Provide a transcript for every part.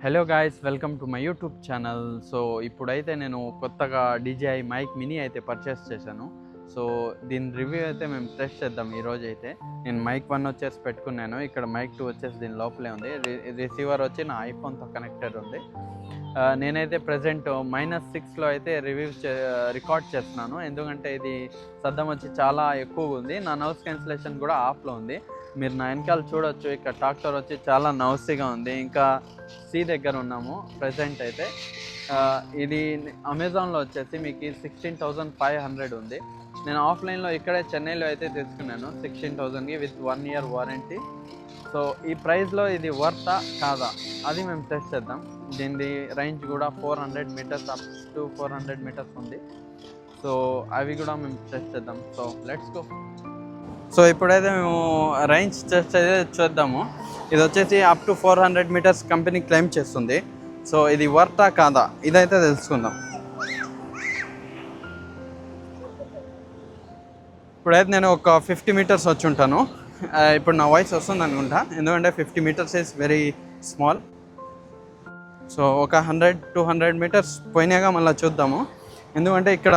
Hello guys, welcome to my YouTube channel. So ఇప్పుడైతే నేను కొత్తగా DJI మైక్ మినీ అయితే పర్చేస్ చేశాను. సో దీని రివ్యూ అయితే మేము టెస్ట్ చేద్దాం ఈరోజు అయితే. నేను మైక్ 1 వచ్చేసి పెట్టుకున్నాను, ఇక్కడ మైక్ 2 వచ్చేసి దీని లోపలే ఉంది. రిసీవర్ వచ్చి నా ఐఫోన్తో కనెక్టెడ్ ఉంది. నేనైతే ప్రజెంట్ -6లో అయితే రికార్డ్ చేస్తున్నాను, ఎందుకంటే ఇది శబ్దం వచ్చి చాలా ఎక్కువగా ఉంది. నా నౌస్ క్యాన్సిలేషన్ కూడా ఆఫ్లో ఉంది. మీరు నా వెనకాల చూడొచ్చు, ఇక్కడ ట్రాక్టర్ వచ్చి చాలా నౌసీగా ఉంది. ఇంకా సీ దగ్గర ఉన్నాము ప్రజెంట్ అయితే. ఇది అమెజాన్లో వచ్చేసి మీకు 16,500 ఉంది. నేను ఆఫ్లైన్లో ఇక్కడే చెన్నైలో అయితే తీసుకున్నాను 16,000కి విత్ 1 year వారంటీ. సో ఈ ప్రైస్లో ఇది వర్తా కాదా అది మేము టెస్ట్ చేద్దాం. దీని రేంజ్ కూడా 400 meters అప్ టు 400 meters ఉంది. సో అవి కూడా మేము టెస్ట్ చేద్దాం. So let's go. సో ఇప్పుడైతే మేము రేంజ్ టెస్ట్ అయితే చూద్దాము. ఇది వచ్చేసి up to 400 meters company claim చేస్తుంది. సో ఇది వర్తా కాదా ఇదైతే తెలుసుకుందాం. ఇప్పుడైతే నేను ఒక 50 meters వచ్చి ఉంటాను. ఇప్పుడు నా వాయిస్ వస్తుంది అనుకుంటా, ఎందుకంటే 50 meters is very small. So ఒక 100-200 meters పోయినాక మళ్ళీ చూద్దాము, ఎందుకంటే ఇక్కడ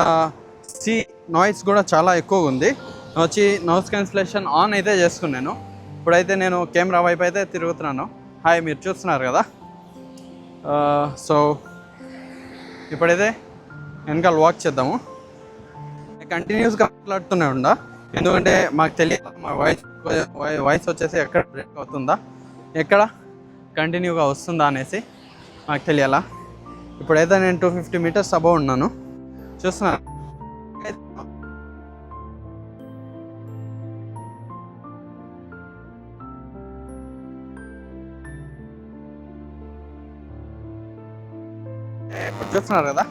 సీ నాయిస్ కూడా చాలా ఎక్కువగా ఉంది. వచ్చి నాయిస్ క్యాన్సిలేషన్ ఆన్ అయితే చేసుకున్నాను. ఇప్పుడైతే నేను కెమెరా వైపు అయితే తిరుగుతున్నాను. హాయ్, మీరు చూస్తున్నారు కదా. సో ఇప్పుడైతే వెనకాల వాక్ చేద్దాము. కంటిన్యూస్గా మాట్లాడుతూనే ఉండా, ఎందుకంటే మాకు తెలియదు మా వాయిస్ వచ్చేసి ఎక్కడ బ్రేక్ అవుతుందా, ఎక్కడ కంటిన్యూగా వస్తుందా అనేసి మాకు తెలియాలా. ఇప్పుడైతే నేను 250 meters అబౌవ్ ఉన్నాను, చూస్తున్నాను. ఇప్పుడు చూస్తున్నారు కదా,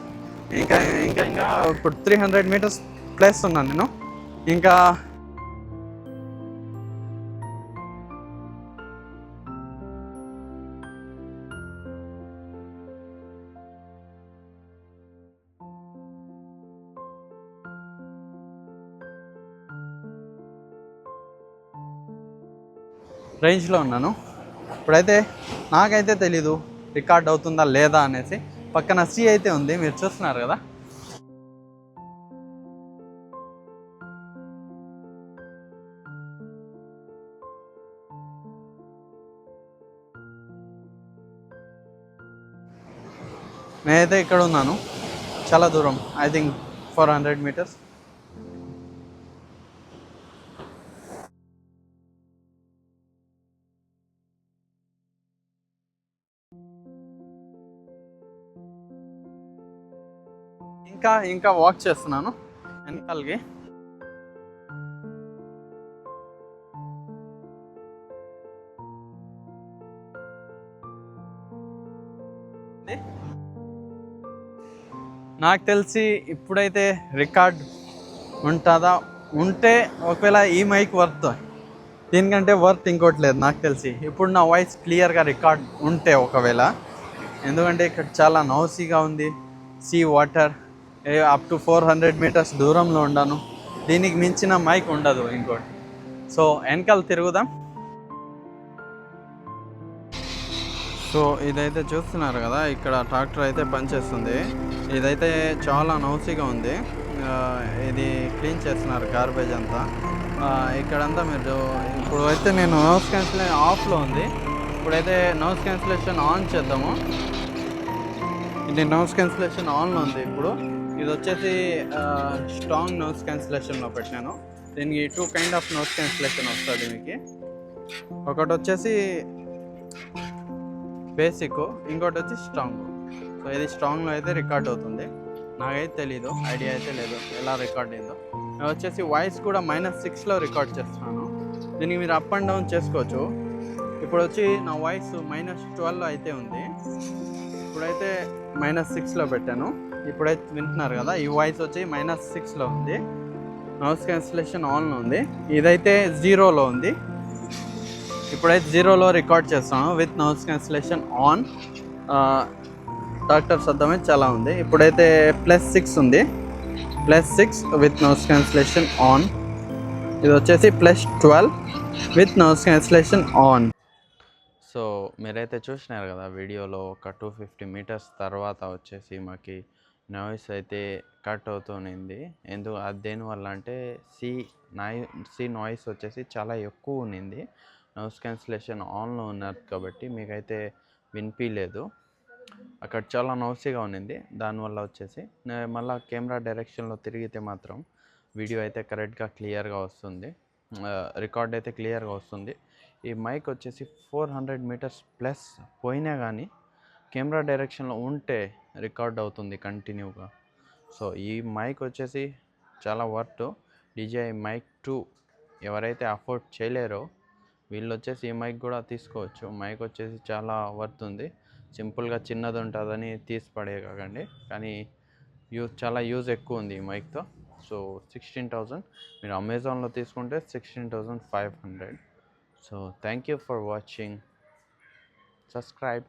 ఇంకా ఇంకా ఇంకా ఇప్పుడు 300 meters ప్లస్ ఉన్నాను నేను. ఇంకా రేంజ్లో ఉన్నాను. ఇప్పుడైతే నాకైతే తెలీదు రికార్డ్ అవుతుందా లేదా అనేసి. పక్కన సీ అయితే ఉంది, మీరు చూస్తున్నారు కదా. నేనైతే ఇక్కడ ఉన్నాను, చాలా దూరం, ఐ థింక్ 400 meters. ఇంకా వాక్ చేస్తున్నాను వెనకాలకి. నాకు తెలిసి ఇప్పుడైతే రికార్డ్ ఉంటుందా, ఉంటే ఒకవేళ ఈ మైక్ వర్త్, దీనికంటే వర్త్ ఇంకోటి లేదు నాకు తెలిసి. ఇప్పుడు నా వాయిస్ క్లియర్గా రికార్డ్ ఉంటే ఒకవేళ, ఎందుకంటే ఇక్కడ చాలా నౌసీగా ఉంది. Sea water up to 400 meters దూరంలో ఉన్నాను. దీనికి మించిన మైక్ ఉండదు ఇంకోటి. సో వెనకాల తిరుగుదాం. సో ఇదైతే చూస్తున్నారు కదా, ఇక్కడ ట్రాక్టర్ అయితే పనిచేస్తుంది. ఇదైతే చాలా నౌసీగా ఉంది. ఇది క్లీన్ చేస్తున్నారు గార్బేజ్ అంతా. ఇక్కడంతా మీరు ఇప్పుడు అయితే నేను నాయిస్ క్యాన్సిలేషన్ ఆఫ్లో ఉంది. ఇప్పుడైతే నాయిస్ క్యాన్సిలేషన్ ఆన్ చేద్దాము. ఇది నాయిస్ క్యాన్సిలేషన్ ఆన్లో ఉంది. ఇప్పుడు ఇది వచ్చేసి స్ట్రాంగ్ నాయిస్ క్యాన్సిలేషన్లో పెట్టినాను. దీనికి 2 kind of నాయిస్ క్యాన్సిలేషన్ వస్తుంది మీకు. ఒకటి వచ్చేసి బేసిక్, ఇంకోటి వచ్చి స్ట్రాంగ్. సో ఇది స్ట్రాంగ్లో అయితే రికార్డ్ అవుతుంది. నాకైతే తెలీదు, ఐడియా అయితే లేదు ఎలా రికార్డ్ అయిందో. నేను వచ్చేసి వాయిస్ కూడా -6లో రికార్డ్ చేస్తున్నాను. దీనికి మీరు అప్ అండ్ డౌన్ చేసుకోవచ్చు. ఇప్పుడు వచ్చి నా వాయిస్ -12లో అయితే ఉంది. ఇప్పుడైతే -6లో పెట్టాను. ఇప్పుడైతే వింటున్నారు కదా, ఈ వాయిస్ వచ్చి -6లో ఉంది. నాయిస్ క్యాన్సిలేషన్ ఆన్లో ఉంది. ఇదైతే 0లో ఉంది. ఇప్పుడైతే 0లో రికార్డ్ చేస్తాను with noise cancellation on. Doctor శబ్దమే చాలా ఉంది. ఇప్పుడైతే +6 ఉంది, +6 విత్ నాయిస్ క్యాన్సిలేషన్ ఆన్. ఇది వచ్చేసి +12 with noise cancellation on. So మీరైతే చూసినారు కదా వీడియోలో ఒక 250 మీటర్స్ తర్వాత వచ్చేసి మాకు నాయిస్ అయితే కట్ అవుతుంది. అది దేనివల్ల అంటే సి నాయిస్ వచ్చేసి చాలా ఎక్కువ ఉన్నింది. నాయిస్ క్యాన్సిలేషన్ ఆన్లో ఉన్నది కాబట్టి మీకైతే వినిపించలేదు. అక్కడ చాలా నౌసీగా ఉన్నింది. దానివల్ల వచ్చేసి మళ్ళీ కెమెరా డైరెక్షన్లో తిరిగితే మాత్రం వీడియో అయితే కరెక్ట్గా క్లియర్గా వస్తుంది, రికార్డ్ అయితే క్లియర్గా వస్తుంది. ఈ మైక్ వచ్చేసి 400 మీటర్స్ ప్లస్ పోయినా కానీ కెమెరా డైరెక్షన్లో ఉంటే రికార్డ్ అవుతుంది కంటిన్యూగా. సో ఈ మైక్ వచ్చేసి చాలా వర్త్. DJI Mic 2 ఎవరైతే అఫోర్డ్ చేయలేరో వీళ్ళు వచ్చేసి ఈ మైక్ కూడా తీసుకోవచ్చు. మైక్ వచ్చేసి చాలా వర్త్ ఉంది. సింపుల్గా చిన్నది ఉంటుందని తీసి పడేయకండి, కానీ చాలా యూజ్ ఎక్కువ ఉంది ఈ మైక్తో. సో 16,000, మీరు అమెజాన్లో తీసుకుంటే 16,500. So thank you for watching. Subscribe.